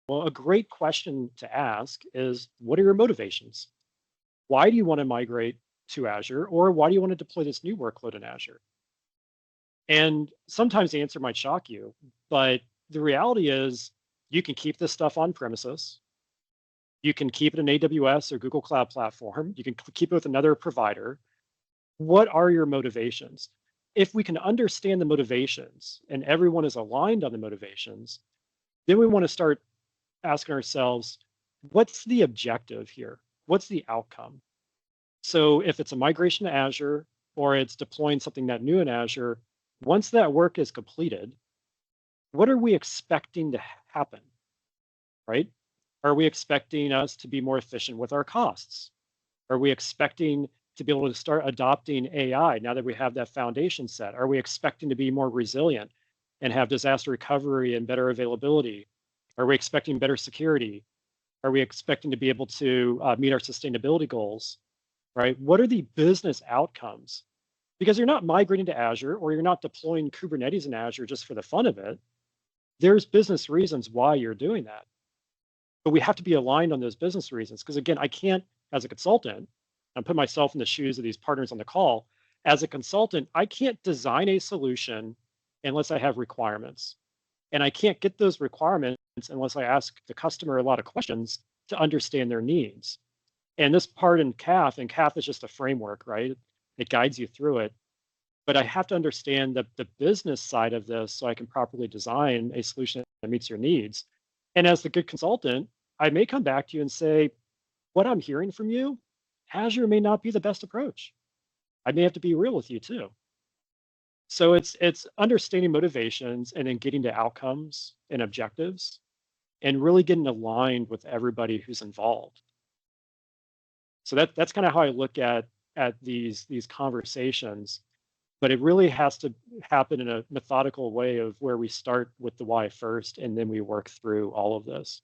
Well, a great question to ask is, what are your motivations? Why do you want to migrate to Azure, or why do you want to deploy this new workload in Azure? And sometimes the answer might shock you, but the reality is you can keep this stuff on premises. You can keep it in AWS or Google Cloud Platform. You can keep it with another provider. What are your motivations? If we can understand the motivations and everyone is aligned on the motivations, then we want to start asking ourselves, what's the objective here? What's the outcome? So if it's a migration to Azure or it's deploying something that new in Azure, once that work is completed, what are we expecting to happen, right? Are we expecting us to be more efficient with our costs? Are we expecting to be able to start adopting AI now that we have that foundation set? Are we expecting to be more resilient and have disaster recovery and better availability? Are we expecting better security? Are we expecting to be able to meet our sustainability goals, right? What are the business outcomes? Because you're not migrating to Azure or you're not deploying Kubernetes in Azure just for the fun of it. There's business reasons why you're doing that. But we have to be aligned on those business reasons. Because again, I can't, as a consultant, and put myself in the shoes of these partners on the call, as a consultant, I can't design a solution unless I have requirements. And I can't get those requirements unless I ask the customer a lot of questions to understand their needs. And this part in CAF, and CAF is just a framework, right? It guides you through it. But I have to understand the business side of this so I can properly design a solution that meets your needs. And as the good consultant, I may come back to you and say, what I'm hearing from you, Azure may not be the best approach. I may have to be real with you too. So it's understanding motivations and then getting to outcomes and objectives and really getting aligned with everybody who's involved. So that's kind of how I look at these conversations, but it really has to happen in a methodical way of where we start with the why first and then we work through all of this.